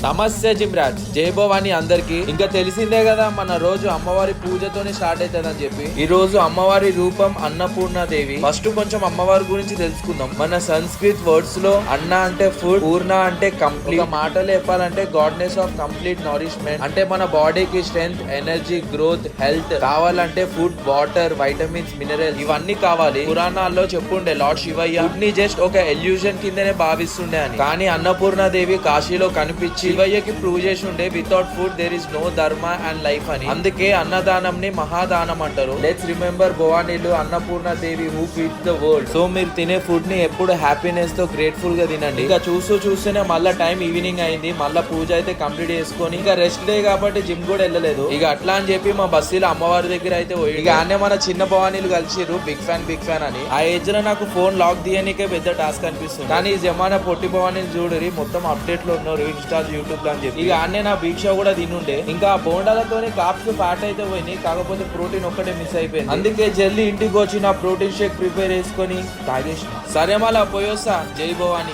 నమస్తే జిమ్రాజ్, జై భవాని అందరికి. ఇంకా తెలిసిందే కదా మన రోజు అమ్మవారి పూజతోనే స్టార్ట్ అవుతుందని చెప్పి. ఈ రోజు అమ్మవారి రూపం అన్నపూర్ణాదేవి. ఫస్ట్ కొంచెం అమ్మవారి గురించి తెలుసుకుందాం. మన సంస్కృత్ వర్డ్స్ లో అన్న అంటే ఫుడ్, పూర్ణ అంటే కంప్లీట్. మాటలు చెప్పాలంటే గాడ్నెస్ ఆఫ్ కంప్లీట్ నరిష్మెంట్. అంటే మన బాడీకి స్ట్రెంగ్త్, ఎనర్జీ, గ్రోత్, హెల్త్ కావాలంటే ఫుడ్, వాటర్, వైటమిన్స్, మినరల్స్ ఇవన్నీ కావాలి. పురాణాల్లో చెప్పుండే లార్డ్ శివయ్య ఫుడ్ ని జస్ట్ ఒక ఎల్యూజన్ కిందనే భావిస్తుండే అని. కానీ అన్నపూర్ణాదేవి కాశీలో కనిపించి శివయ్యకి ప్రూవ్ చేసి ఉండే without food there is no dharma and life అని. అందుకే అన్నదానం ని మహాదానం అంటారు. లెట్స్ రిమెంబర్ భవానీలు Annapurna Devi who feeds the world. So మీరు తినే ఫుడ్ ని ఎప్పుడు హ్యాపీనెస్ తో గ్రేట్ఫుల్ గా తినండి. ఇంకా చూస్తూనే మళ్ళా టైం ఈవినింగ్ అయింది. మళ్ళా పూజ అయితే కంప్లీట్ చేసుకొని ఇంకా రెస్ట్ డే కాబట్టి జిమ్ కూడా వెళ్ళలేదు. ఇక అట్లా అని చెప్పి మా బస్సులో అమ్మవారి దగ్గర అయితే పోయి ఇక ఆనే మన చిన్న భవానీలు కలిసిరు. బిగ్ ఫ్యాన్ అని. ఆ ఏజ్ లో నాకు ఫోన్ లాక్ తీయనికే పెద్ద టాస్క్ అనిపిస్తుంది. కానీ ఈ జమానా పొట్టి భవానీలు చూడరి మొత్తం అప్డేట్ లో ఉన్నారు ఇన్స్టా, యూట్యూబ్ లో అని చెప్పి. ఇక ఆనే నా బిగ్ షో కూడా తినుండే. ఇంకా బోండాలతోనే కాప్స్ ఫ్యాట్ అయితే పోయినాయి. కాకపోతే ప్రోటీన్ ఒక్కటే మిస్ అయిపోయింది. అందుకే జల్దీ ఇంటికి వచ్చి నా ప్రోటీన్ షేక్ ప్రిపేర్ చేసుకొని తాగేసిన. సరే మళ్ళా పోయొస్తా. జై భవాని.